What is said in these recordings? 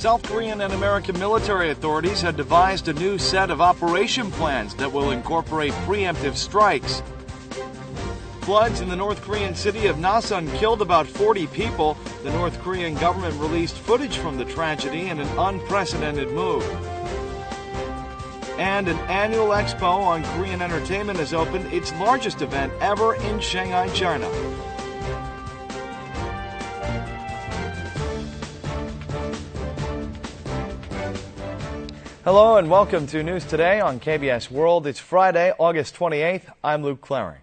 South Korean and American military authorities have devised a new set of operation plans that will incorporate preemptive strikes. Floods in the North Korean city of Nasan killed about 40 people. The North Korean government released footage from the tragedy in an unprecedented move. And an annual Expo on Korean entertainment has opened, its largest event ever in Shanghai, China. Hello and welcome to News Today on KBS World. It's Friday, August 28th. I'm Luke Claring.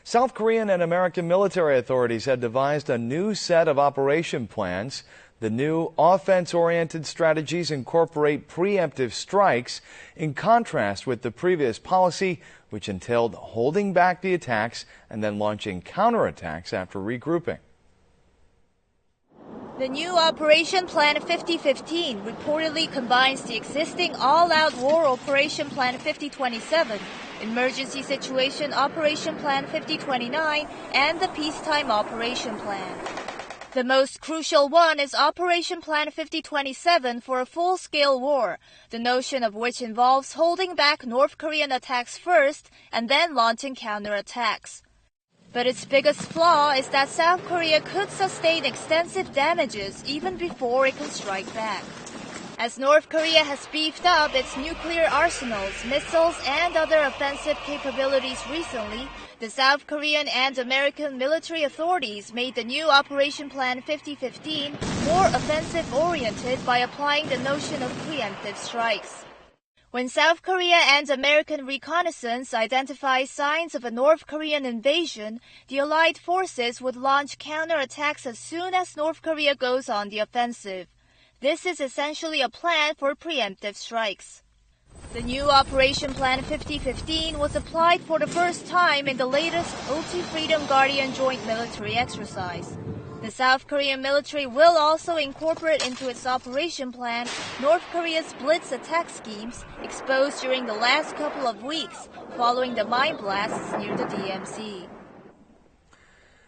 South Korean and American military authorities had devised a new set of operation plans. The new offense-oriented strategies incorporate preemptive strikes in contrast with the previous policy, which entailed holding back the attacks and then launching counterattacks after regrouping. The new Operation Plan 5015 reportedly combines the existing All-Out War Operation Plan 5027, Emergency Situation Operation Plan 5029, and the Peacetime Operation Plan. The most crucial one is Operation Plan 5027 for a full-scale war, the notion of which involves holding back North Korean attacks first and then launching counterattacks. But its biggest flaw is that South Korea could sustain extensive damages even before it can strike back. As North Korea has beefed up its nuclear arsenals, missiles, and other offensive capabilities recently, the South Korean and American military authorities made the new Operation Plan 5015 more offensive-oriented by applying the notion of preemptive strikes. When South Korea and American reconnaissance identify signs of a North Korean invasion, the Allied forces would launch counterattacks as soon as North Korea goes on the offensive. This is essentially a plan for preemptive strikes. The new Operation Plan 5015 was applied for the first time in the latest Ulchi-Freedom Guardian joint military exercise. The South Korean military will also incorporate into its operation plan North Korea's blitz attack schemes exposed during the last couple of weeks following the mine blasts near the DMZ.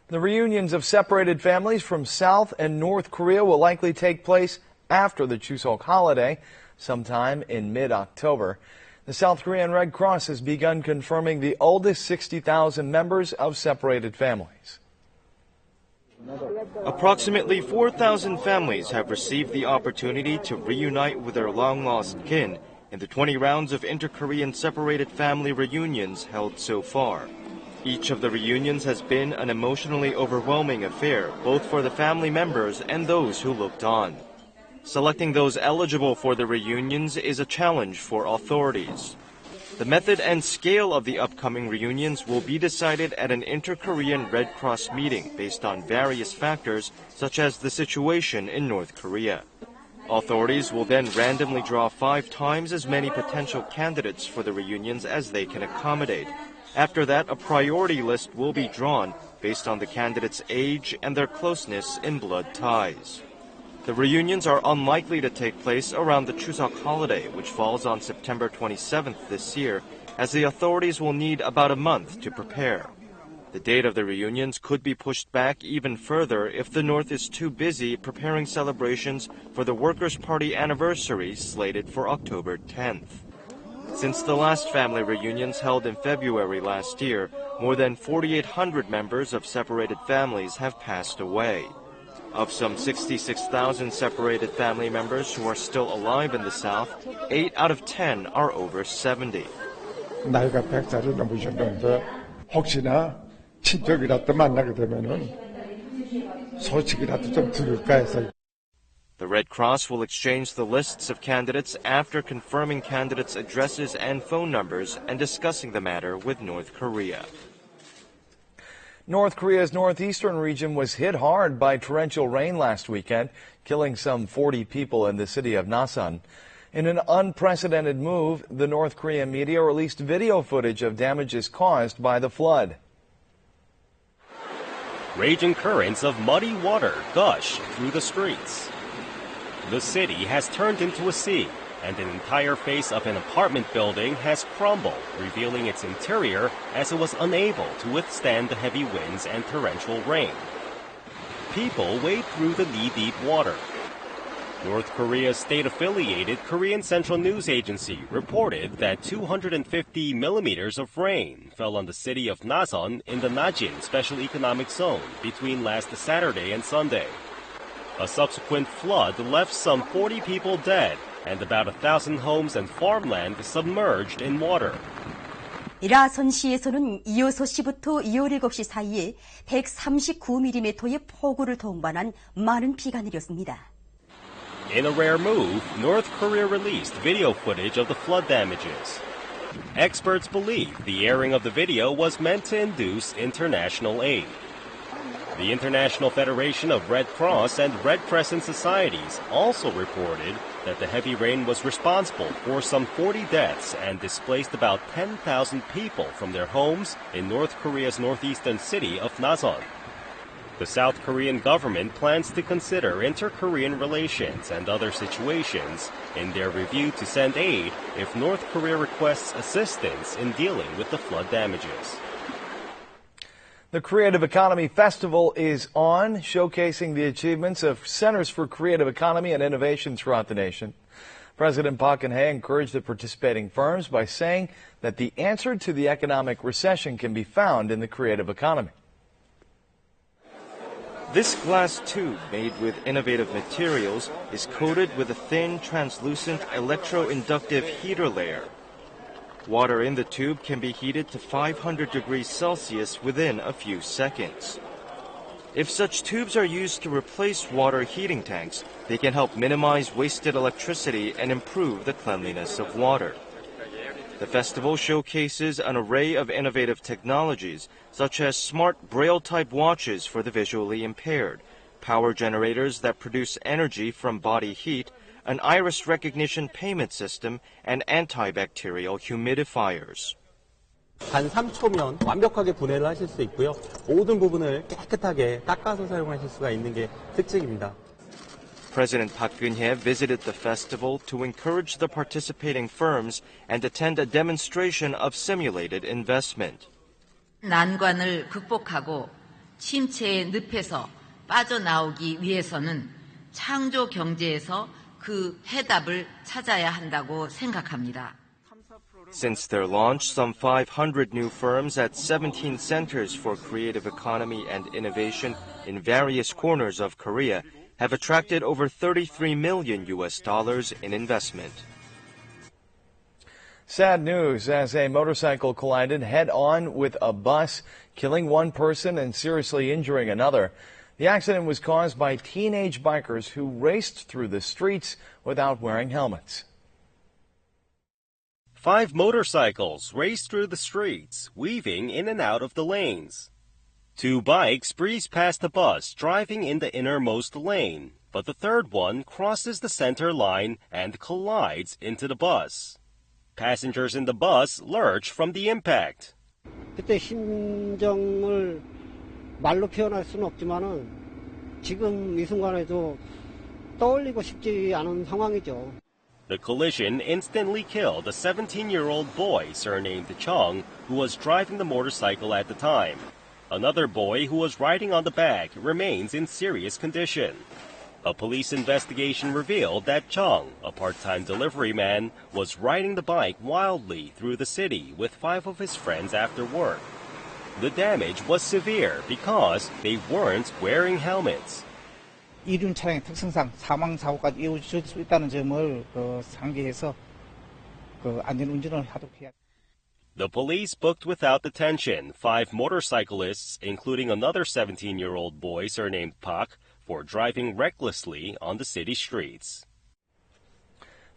The reunions of separated families from South and North Korea will likely take place after the Chuseok holiday, sometime in mid-October. The South Korean Red Cross has begun confirming the oldest 60,000 members of separated families. Approximately 4,000 families have received the opportunity to reunite with their long-lost kin in the 20 rounds of inter-Korean separated family reunions held so far. Each of the reunions has been an emotionally overwhelming affair, both for the family members and those who looked on. Selecting those eligible for the reunions is a challenge for authorities. The method and scale of the upcoming reunions will be decided at an inter-Korean Red Cross meeting based on various factors, such as the situation in North Korea. Authorities will then randomly draw 5 times as many potential candidates for the reunions as they can accommodate. After that, a priority list will be drawn based on the candidates' age and their closeness in blood ties. The reunions are unlikely to take place around the Chuseok holiday, which falls on September 27th this year, as the authorities will need about a month to prepare. The date of the reunions could be pushed back even further if the North is too busy preparing celebrations for the Workers' Party anniversary slated for October 10th. Since the last family reunions held in February last year, more than 4,800 members of separated families have passed away. Of some 66,000 separated family members who are still alive in the South, 8 out of 10 are over 70. 나이가 100살이 넘으셨는데 혹시나 친척이라도 만나게 되면은 소식이라도 좀 들을까 해서. The Red Cross will exchange the lists of candidates after confirming candidates' addresses and phone numbers and discussing the matter with North Korea. North Korea's northeastern region was hit hard by torrential rain last weekend, killing some 40 people in the city of Nasan. In an unprecedented move, the North Korean media released video footage of damages caused by the flood. Raging currents of muddy water gush through the streets. The city has turned into a sea, and an entire face of an apartment building has crumbled, revealing its interior as it was unable to withstand the heavy winds and torrential rain. People wade through the knee-deep water. North Korea's state-affiliated Korean Central News Agency reported that 250 millimeters of rain fell on the city of Nasan in the Najin Special Economic Zone between last Saturday and Sunday. A subsequent flood left some 40 people dead and about 1,000 homes and farmland submerged in water. 라선시에서는 6시부터 17시 사이에 139mm의 폭우를 동반한 많은 비가 내렸습니다. In a rare move, North Korea released video footage of the flood damages. Experts believe the airing of the video was meant to induce international aid. The International Federation of Red Cross and Red Crescent Societies also reported that the heavy rain was responsible for some 40 deaths and displaced about 10,000 people from their homes in North Korea's northeastern city of Nasan. The South Korean government plans to consider inter-Korean relations and other situations in their review to send aid if North Korea requests assistance in dealing with the flood damages. The Creative Economy Festival is on, showcasing the achievements of Centers for Creative Economy and Innovation throughout the nation. President Park Geun-hye encouraged the participating firms by saying that the answer to the economic recession can be found in the creative economy. This glass tube, made with innovative materials, is coated with a thin, translucent electro-inductive heater layer. Water in the tube can be heated to 500 degrees Celsius within a few seconds. If such tubes are used to replace water heating tanks, they can help minimize wasted electricity and improve the cleanliness of water. The festival showcases an array of innovative technologies, such as smart braille-type watches for the visually impaired, power generators that produce energy from body heat, an iris recognition payment system, and antibacterial humidifiers. 단 3초면 완벽하게 분해를 하실 수 있고요. 모든 부분을 깨끗하게 닦아서 사용하실 수가 있는 게 특징입니다. President Park Geun-hye visited the festival to encourage the participating firms and attend a demonstration of simulated investment. 난관을 극복하고 침체의 늪에서 빠져나오기 위해서는 창조 경제에서 그 해답을 찾아야 한다고 생각합니다. Since their launch, some 500 new firms at 17 centers for creative economy and innovation in various corners of Korea have attracted over $33 million in investment. Sad news as a motorcycle collided head-on with a bus, killing one person and seriously injuring another. The accident was caused by teenage bikers who raced through the streets without wearing helmets. 5 motorcycles raced through the streets, weaving in and out of the lanes. 2 bikes breeze past the bus driving in the innermost lane, but the third one crosses the center line and collides into the bus. Passengers in the bus lurch from the impact. 그때 심정을 말로 표현할 수는 없지만은 지금 이 순간에도 떠올리고 싶지 않은 상황이죠. The collision instantly killed a 17-year-old boy surnamed Chung, who was driving the motorcycle at the time. Another boy who was riding on the back remains in serious condition. A police investigation revealed that Chung, a part-time delivery man, was riding the bike wildly through the city with 5 of his friends after work. The damage was severe because they weren't wearing helmets. 이륜 차량의 특성상 사망 사고까지 이어질 수 있다는 점을 상기해서 안전 운전을 하도록 해야. The police booked without detention 5 motorcyclists, including another 17-year-old boy surnamed Park, for driving recklessly on the city streets.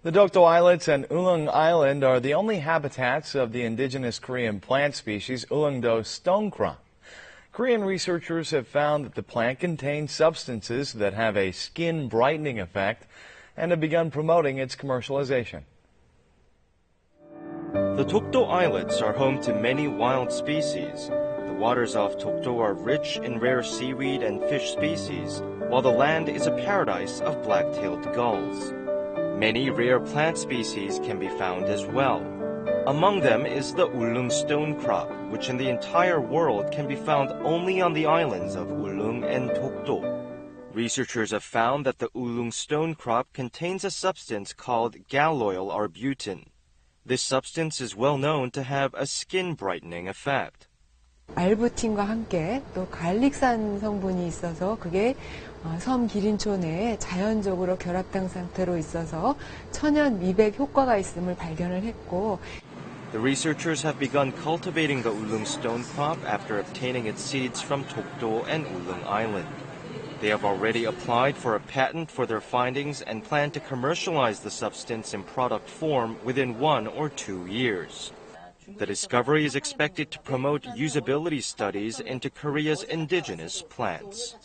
The Dokdo Islets and Ulung Island are the only habitats of the indigenous Korean plant species Ulungdo stonecrop. Korean researchers have found that the plant contains substances that have a skin brightening effect and have begun promoting its commercialization. The Dokdo Islets are home to many wild species. The waters off Dokdo are rich in rare seaweed and fish species, while the land is a paradise of black-tailed gulls. Many rare plant species can be found as well. Among them is the Ulung stonecrop, which in the entire world can be found only on the islands of Ulung and Dokdo. Researchers have found that the ulung stone crop contains a substance called galloyl arbutin. This substance is well known to have a skin brightening effect. 알부틴과 함께 또 갈릭산 성분이 있어서 그게 섬 기린초 내에 자연적으로 결합된 상태로 있어서 천연 미백 효과가 있음을 발견을 했고 The researchers have begun cultivating the ulung stone crop after obtaining its seeds from Tokdo and Ulung Island. They have already applied for a patent for their findings and plan to commercialize the substance in product form within 1 or 2 years. The discovery is expected to promote usability studies into Korea's indigenous plants.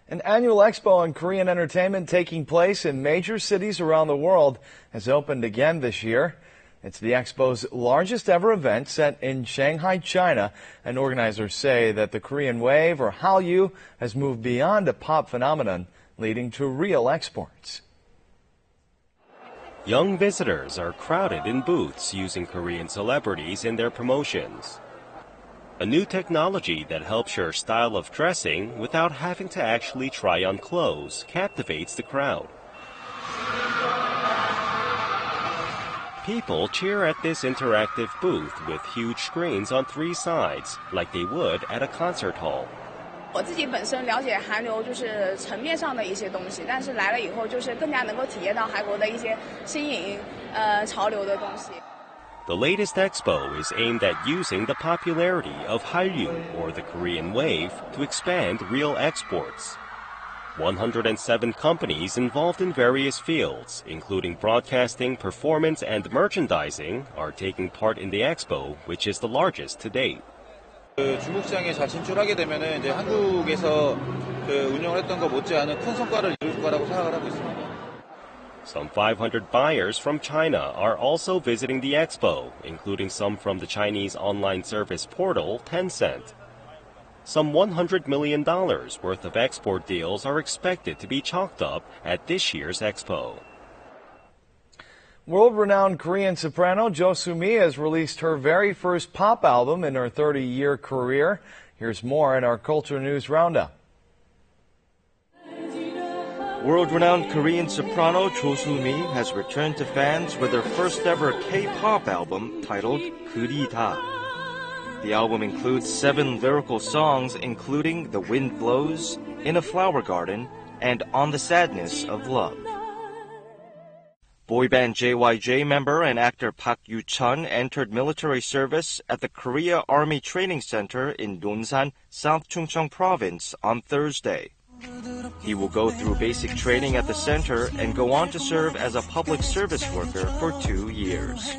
An annual expo on Korean entertainment taking place in major cities around the world has opened again this year. It's the Expo's largest ever event set in Shanghai, China, and organizers say that the Korean wave, or Hallyu, has moved beyond a pop phenomenon, leading to real exports. Young visitors are crowded in booths using Korean celebrities in their promotions. A new technology that helps your style of dressing without having to actually try on clothes captivates the crowd. People cheer at this interactive booth with huge screens on 3 sides, like they would at a concert hall. 我自己本身了解韩流就是层面上的一些东西，但是来了以后就是更加能够体验到韩国的一些新颖潮流的东西。 The latest expo is aimed at using the popularity of Hallyu, or the Korean wave, to expand real exports. 107 companies involved in various fields, including broadcasting, performance, and merchandising, are taking part in the expo, which is the largest to date. 중국 시장에 잘 진출하게 되면은 이제 한국에서 운영을 했던 것 못지않은 큰 성과를 이룰 거라고 생각을 하고 있습니다. Some 500 buyers from China are also visiting the expo, including some from the Chinese online service portal Tencent. Some $100 million worth of export deals are expected to be chalked up at this year's expo. World-renowned Korean soprano Jo Soo-mi has released her very first pop album in her 30-year career. Here's more in our Culture News Roundup. World-renowned Korean soprano Jo Soo-mi has returned to fans with her first-ever K-pop album titled 그리다. The album includes 7 lyrical songs, including The Wind Blows, In a Flower Garden, and On the Sadness of Love. Boy band JYJ member and actor Park Yu-chun entered military service at the Korea Army Training Center in Nonsan, South Chungcheong Province on Thursday. He will go through basic training at the center and go on to serve as a public service worker for 2 years.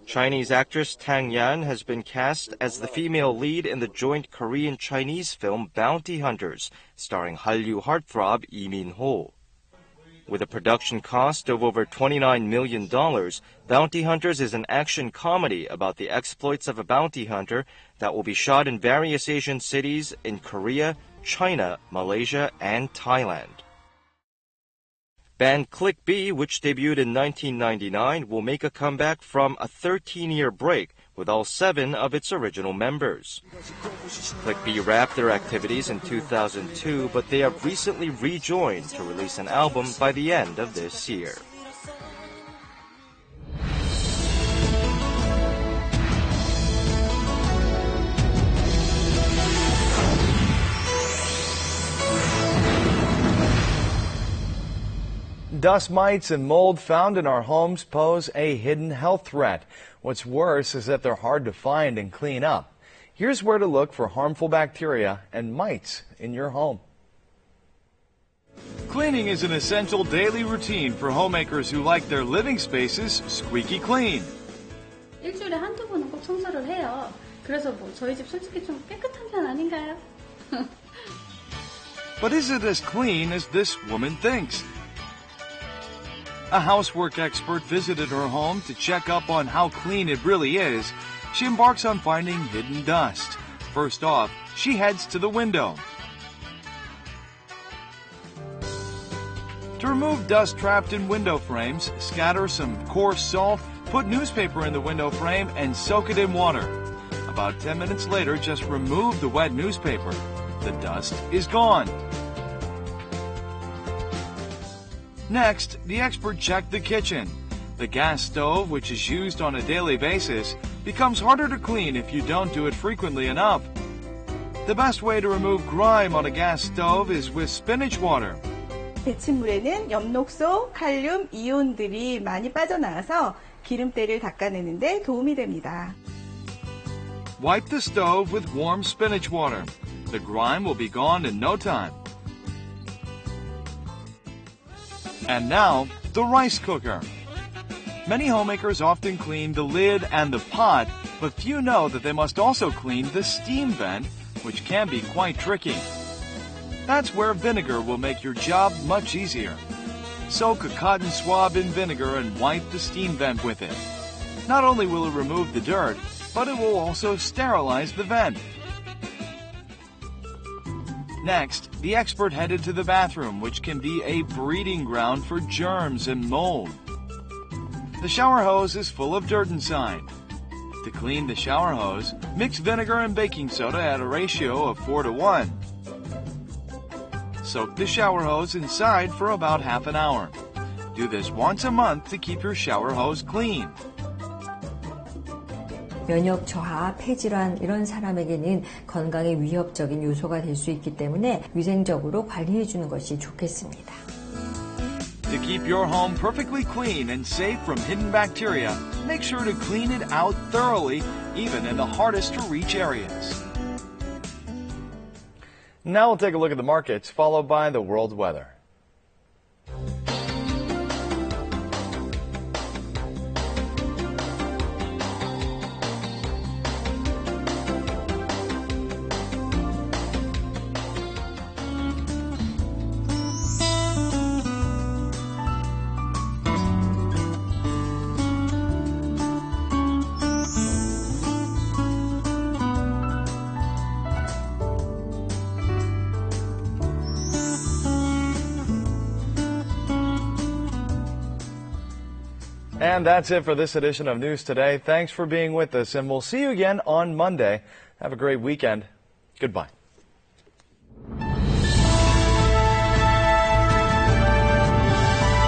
Chinese actress Tang Yan has been cast as the female lead in the joint Korean-Chinese film Bounty Hunters, starring Hallyu heartthrob Lee Min-ho. With a production cost of over $29 million, Bounty Hunters is an action comedy about the exploits of a bounty hunter that will be shot in various Asian cities in Korea, China, Malaysia, and Thailand. Band Click B, which debuted in 1999, will make a comeback from a 13-year break with all 7 of its original members. Click B wrapped their activities in 2002, but they have recently rejoined to release an album by the end of this year. Dust mites and mold found in our homes pose a hidden health threat. What's worse is that they're hard to find and clean up. Here's where to look for harmful bacteria and mites in your home. Cleaning is an essential daily routine for homemakers who like their living spaces squeaky clean. 일주일에 한두 번은 꼭 청소를 해요. 그래서 뭐 저희 집 솔직히 좀 깨끗한 편 아닌가요? But is it as clean as this woman thinks? A housework expert visited her home to check up on how clean it really is. She embarks on finding hidden dust. First off, she heads to the window. To remove dust trapped in window frames, scatter some coarse salt, put newspaper in the window frame, and soak it in water. About 10 minutes later, just remove the wet newspaper. the dust is gone. Next, the expert checked the kitchen. The gas stove, which is used on a daily basis, becomes harder to clean if you don't do it frequently enough. The best way to remove grime on a gas stove is with spinach water. 데침물에는 엽록소, 칼륨, 이온들이 많이 빠져나와서 기름때를 닦아내는 데 도움이 됩니다. Wipe the stove with warm spinach water. The grime will be gone in no time. And now, the rice cooker. Many homemakers often clean the lid and the pot, but few know that they must also clean the steam vent, which can be quite tricky. That's where vinegar will make your job much easier. Soak a cotton swab in vinegar and wipe the steam vent with it. Not only will it remove the dirt, but it will also sterilize the vent. Next, the expert headed to the bathroom, which can be a breeding ground for germs and mold. The shower hose is full of dirt inside. To clean the shower hose, mix vinegar and baking soda at a ratio of 4:1. Soak the shower hose inside for about half an hour. Do this once a month to keep your shower hose clean. 면역 저하, 폐질환 이런 사람에게는 건강에 위협적인 요소가 될 수 있기 때문에 위생적으로 관리해 주는 것이 좋겠습니다. To keep your home perfectly clean and safe from hidden bacteria, make sure to clean it out thoroughly, even in the hardest to reach areas. Now we'll take a look at the markets, followed by the world weather. And that's it for this edition of News Today. Thanks for being with us, and we'll see you again on Monday. Have a great weekend. Goodbye.